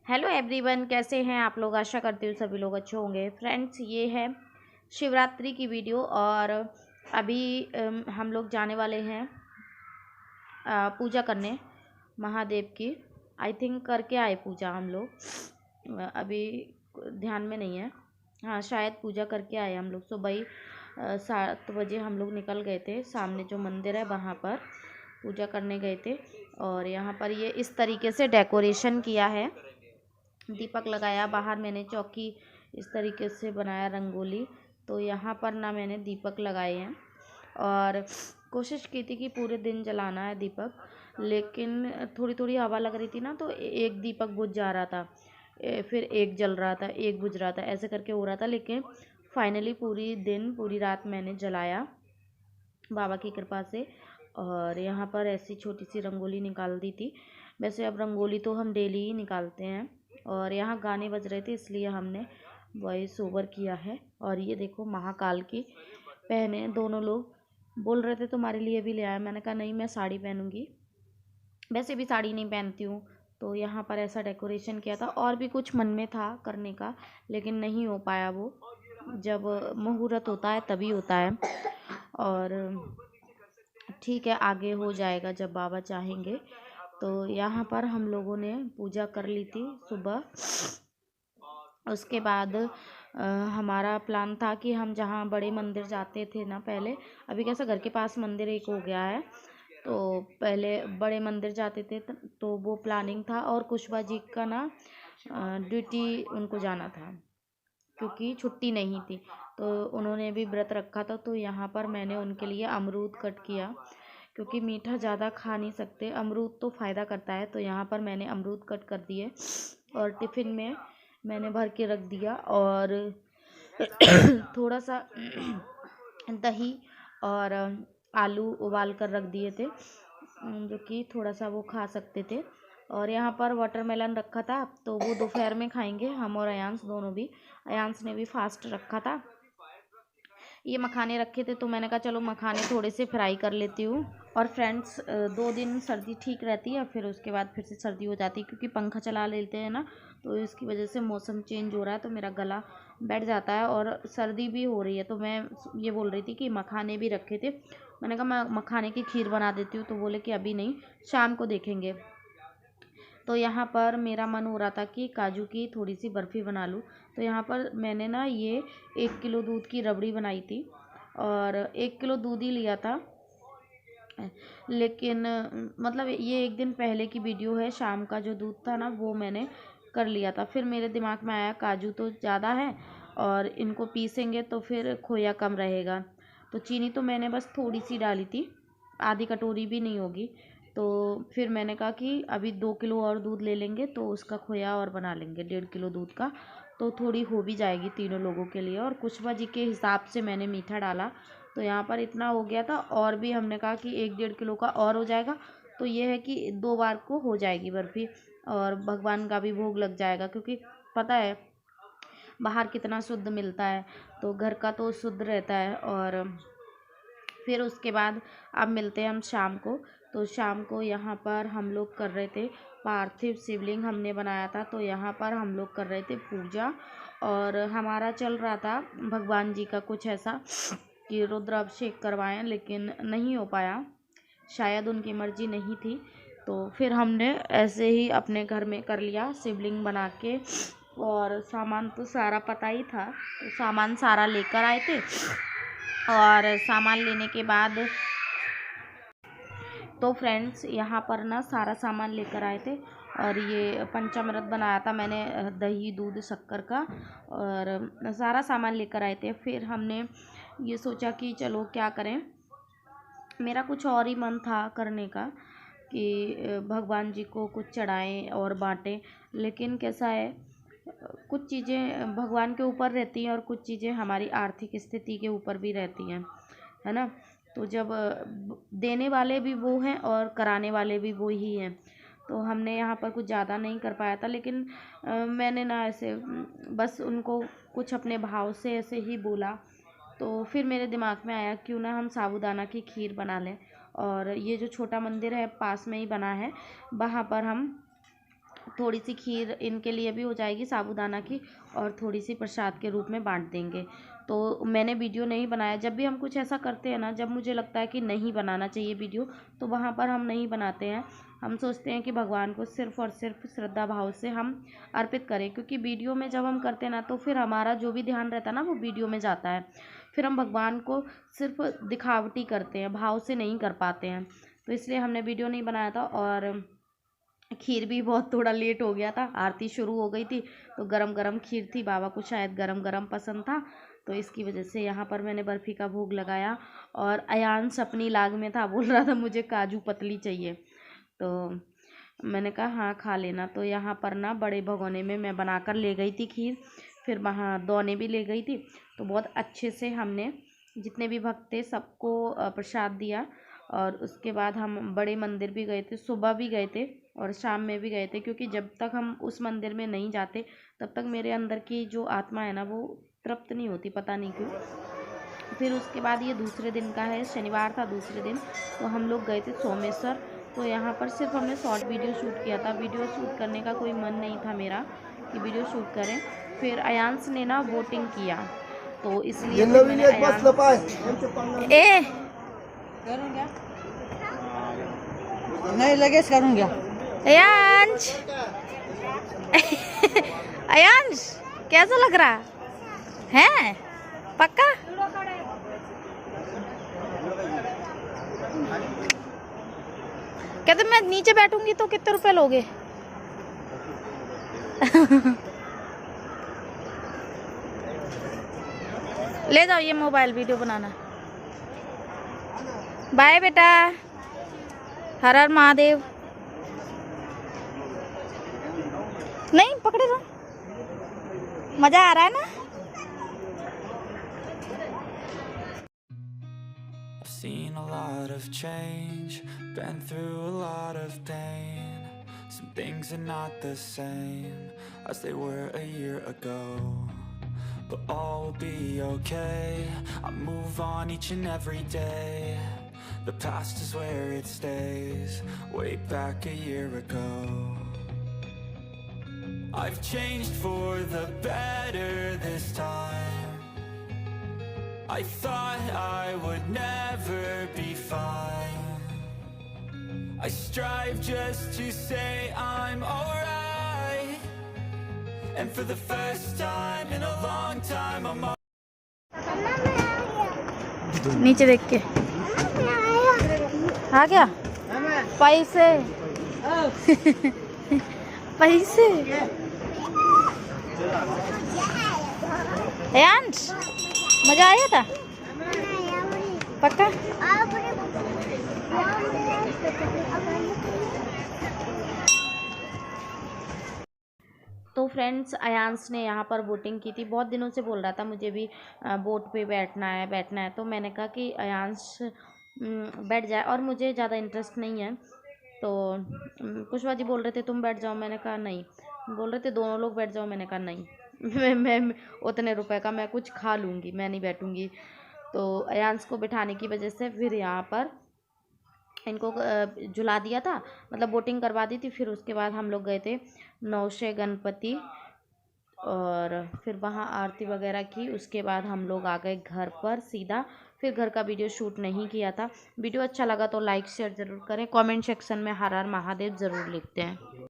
Hello everyone, कैसे हैं आप लोग। आशा करती हूँ सभी लोग अच्छे होंगे। फ्रेंड्स, ये है शिवरात्रि की वीडियो और अभी हम लोग जाने वाले हैं पूजा करने महादेव की। आई थिंक करके आए पूजा हम लोग, अभी ध्यान में नहीं है। हाँ, शायद पूजा करके आए हम लोग। सुबह ही 7 बजे हम लोग निकल गए थे। सामने जो मंदिर है वहाँ पर पूजा करने गए थे। और यहाँ पर ये इस तरीके से डेकोरेशन किया है, दीपक लगाया। बाहर मैंने चौकी इस तरीके से बनाया, रंगोली। तो यहाँ पर ना मैंने दीपक लगाए हैं और कोशिश की थी कि पूरे दिन जलाना है दीपक, लेकिन थोड़ी थोड़ी हवा लग रही थी ना, तो एक दीपक बुझ जा रहा था, फिर एक जल रहा था, एक बुझ रहा था, ऐसे करके हो रहा था। लेकिन फाइनली पूरी दिन पूरी रात मैंने जलाया बाबा की कृपा से। और यहाँ पर ऐसी छोटी सी रंगोली निकाल दी थी। वैसे अब रंगोली तो हम डेली ही निकालते हैं। और यहाँ गाने बज रहे थे इसलिए हमने वॉइस ओवर किया है। और ये देखो महाकाल की पहने दोनों लोग बोल रहे थे तुम्हारे लिए भी ले आया। मैंने कहा नहीं, मैं साड़ी पहनूंगी, वैसे भी साड़ी नहीं पहनती हूँ। तो यहाँ पर ऐसा डेकोरेशन किया था। और भी कुछ मन में था करने का, लेकिन नहीं हो पाया। वो जब मुहूर्त होता है तभी होता है। और ठीक है, आगे हो जाएगा जब बाबा चाहेंगे। तो यहाँ पर हम लोगों ने पूजा कर ली थी सुबह। उसके बाद हमारा प्लान था कि हम जहाँ बड़े मंदिर जाते थे ना पहले, अभी कैसा घर के पास मंदिर एक हो गया है, तो पहले बड़े मंदिर जाते थे तो वो प्लानिंग था। और कुशवा जी का ना ड्यूटी उनको जाना था क्योंकि छुट्टी नहीं थी, तो उन्होंने भी व्रत रखा था। तो यहाँ पर मैंने उनके लिए अमरूद कट किया, क्योंकि मीठा ज़्यादा खा नहीं सकते, अमरूद तो फ़ायदा करता है। तो यहाँ पर मैंने अमरूद कट कर दिए और टिफ़िन में मैंने भर के रख दिया। और थोड़ा सा दही और आलू उबाल कर रख दिए थे, जो कि थोड़ा सा वो खा सकते थे। और यहाँ पर वाटरमेलन रखा था, तो वो दोपहर में खाएंगे हम और अयांश दोनों भी। अयांश ने भी फास्ट रखा था। ये मखाने रखे थे तो मैंने कहा चलो मखाने थोड़े से फ्राई कर लेती हूँ। और फ्रेंड्स, 2 दिन सर्दी ठीक रहती है, फिर उसके बाद फिर से सर्दी हो जाती है, क्योंकि पंखा चला लेते हैं ना, तो इसकी वजह से मौसम चेंज हो रहा है, तो मेरा गला बैठ जाता है और सर्दी भी हो रही है। तो मैं ये बोल रही थी कि मखाने भी रखे थे। मैंने कहा मैं मखाने की खीर बना देती हूँ, तो बोले कि अभी नहीं, शाम को देखेंगे। तो यहाँ पर मेरा मन हो रहा था कि काजू की थोड़ी सी बर्फ़ी बना लूँ। तो यहाँ पर मैंने ना ये 1 किलो दूध की रबड़ी बनाई थी और 1 किलो दूध ही लिया था। लेकिन मतलब ये एक दिन पहले की वीडियो है। शाम का जो दूध था ना वो मैंने कर लिया था। फिर मेरे दिमाग में आया काजू तो ज़्यादा है और इनको पीसेंगे तो फिर खोया कम रहेगा। तो चीनी तो मैंने बस थोड़ी सी डाली थी, आधी कटोरी भी नहीं होगी। तो फिर मैंने कहा कि अभी 2 किलो और दूध ले लेंगे तो उसका खोया और बना लेंगे 1.5 किलो दूध का, तो थोड़ी हो भी जाएगी तीनों लोगों के लिए। और कुशवा जी के हिसाब से मैंने मीठा डाला, तो यहाँ पर इतना हो गया था। और भी हमने कहा कि 1-1.5 किलो का और हो जाएगा, तो ये है कि 2 बार को हो जाएगी बर्फ़ी और भगवान का भी भोग लग जाएगा। क्योंकि पता है बाहर कितना शुद्ध मिलता है, तो घर का तो शुद्ध रहता है। और फिर उसके बाद अब मिलते हैं हम शाम को। तो शाम को यहाँ पर हम लोग कर रहे थे पार्थिव शिवलिंग हमने बनाया था, तो यहाँ पर हम लोग कर रहे थे पूजा। और हमारा चल रहा था भगवान जी का कुछ ऐसा कि रुद्राभिषेक करवाएं, लेकिन नहीं हो पाया, शायद उनकी मर्जी नहीं थी। तो फिर हमने ऐसे ही अपने घर में कर लिया शिवलिंग बना के। और सामान तो सारा पता ही था, तो सामान सारा लेकर आए थे। और सामान लेने के बाद तो फ्रेंड्स यहाँ पर ना सारा सामान लेकर आए थे। और ये पंचामृत बनाया था मैंने, दही दूध शक्कर का, और सारा सामान लेकर आए थे। फिर हमने ये सोचा कि चलो क्या करें, मेरा कुछ और ही मन था करने का कि भगवान जी को कुछ चढ़ाएं और बांटें। लेकिन कैसा है, कुछ चीज़ें भगवान के ऊपर रहती हैं और कुछ चीज़ें हमारी आर्थिक स्थिति के ऊपर भी रहती हैं, है ना। तो जब देने वाले भी वो हैं और कराने वाले भी वो ही हैं, तो हमने यहाँ पर कुछ ज़्यादा नहीं कर पाया था। लेकिन मैंने ना ऐसे बस उनको कुछ अपने भाव से ऐसे ही बोला। तो फिर मेरे दिमाग में आया क्यों ना हम साबूदाना की खीर बना लें। और ये जो छोटा मंदिर है पास में ही बना है, वहाँ पर हम थोड़ी सी खीर इनके लिए भी हो जाएगी साबूदाना की, और थोड़ी सी प्रसाद के रूप में बांट देंगे। तो मैंने वीडियो नहीं बनाया। जब भी हम कुछ ऐसा करते हैं ना, जब मुझे लगता है कि नहीं बनाना चाहिए वीडियो, तो वहाँ पर हम नहीं बनाते हैं। हम सोचते हैं कि भगवान को सिर्फ़ और सिर्फ श्रद्धा भाव से हम अर्पित करें, क्योंकि वीडियो में जब हम करते हैं ना, तो फिर हमारा जो भी ध्यान रहता है ना, वो वीडियो में जाता है। फिर हम भगवान को सिर्फ दिखावटी करते हैं, भाव से नहीं कर पाते हैं। तो इसलिए हमने वीडियो नहीं बनाया था। और खीर भी बहुत थोड़ा लेट हो गया था, आरती शुरू हो गई थी, तो गरम गरम खीर थी, बाबा को शायद गरम गरम पसंद था, तो इसकी वजह से यहाँ पर मैंने बर्फ़ी का भोग लगाया। और अयांश अपनी लाग में था, बोल रहा था मुझे काजू पतली चाहिए, तो मैंने कहा हाँ खा लेना। तो यहाँ पर ना बड़े भगोने में मैं बनाकर ले गई थी खीर, फिर वहाँ दोने भी ले गई थी। तो बहुत अच्छे से हमने जितने भी भक्त थे सबको प्रसाद दिया। और उसके बाद हम बड़े मंदिर भी गए थे, सुबह भी गए थे और शाम में भी गए थे, क्योंकि जब तक हम उस मंदिर में नहीं जाते तब तक मेरे अंदर की जो आत्मा है ना, वो तृप्त नहीं होती, पता नहीं क्यों। फिर उसके बाद ये दूसरे दिन का है, शनिवार था दूसरे दिन, तो हम लोग गए थे सोमेश्वर। तो यहाँ पर सिर्फ हमने शॉर्ट वीडियो शूट किया था, वीडियो शूट करने का कोई मन नहीं था मेरा कि वीडियो शूट करें। फिर अयांश ने ना वोटिंग किया, तो इसलिए फिर मैंने नहीं लगेज करूँगा। अयांश अयांश कैसा लग रहा है? पक्का? कहते मैं नीचे बैठूंगी तो कितने रुपए लोगे? ले जाओ ये मोबाइल, वीडियो बनाना। बाय बेटा, हर हर महादेव। नहीं पकड़े तो मजा आ रहा है ना? Seen a lot of change, been through a lot of pain. Some things are not the same as they were a year ago, but all will be okay. I move on each and every day. The past is where it stays, way back a year ago. I've changed for the better this time. I thought I would never be fine. I strive just to say I'm alright, and for the first time in a long time I'm नीचे देख के आ गया पैसे। पैसे अयांश मजा आया था? पक्का? तो फ्रेंड्स, अयांश ने यहाँ पर बोटिंग की थी, बहुत दिनों से बोल रहा था मुझे भी बोट पे बैठना है। तो मैंने कहा कि अयांश बैठ जाए, और मुझे ज़्यादा इंटरेस्ट नहीं है। तो कुशवा जी बोल रहे थे तुम बैठ जाओ, मैंने कहा नहीं। बोल रहे थे दोनों लोग बैठ जाओ, मैंने कहा नहीं। मैं उतने रुपए का मैं कुछ खा लूँगी, मैं नहीं बैठूँगी। तो अयांश को बिठाने की वजह से फिर यहाँ पर इनको झुला दिया था, मतलब बोटिंग करवा दी थी। फिर उसके बाद हम लोग गए थे नौशे गणपति, और फिर वहाँ आरती वगैरह की। उसके बाद हम लोग आ गए घर पर सीधा। फिर घर का वीडियो शूट नहीं किया था। वीडियो अच्छा लगा तो लाइक शेयर ज़रूर करें, कमेंट सेक्शन में हर हर महादेव ज़रूर लिखते हैं।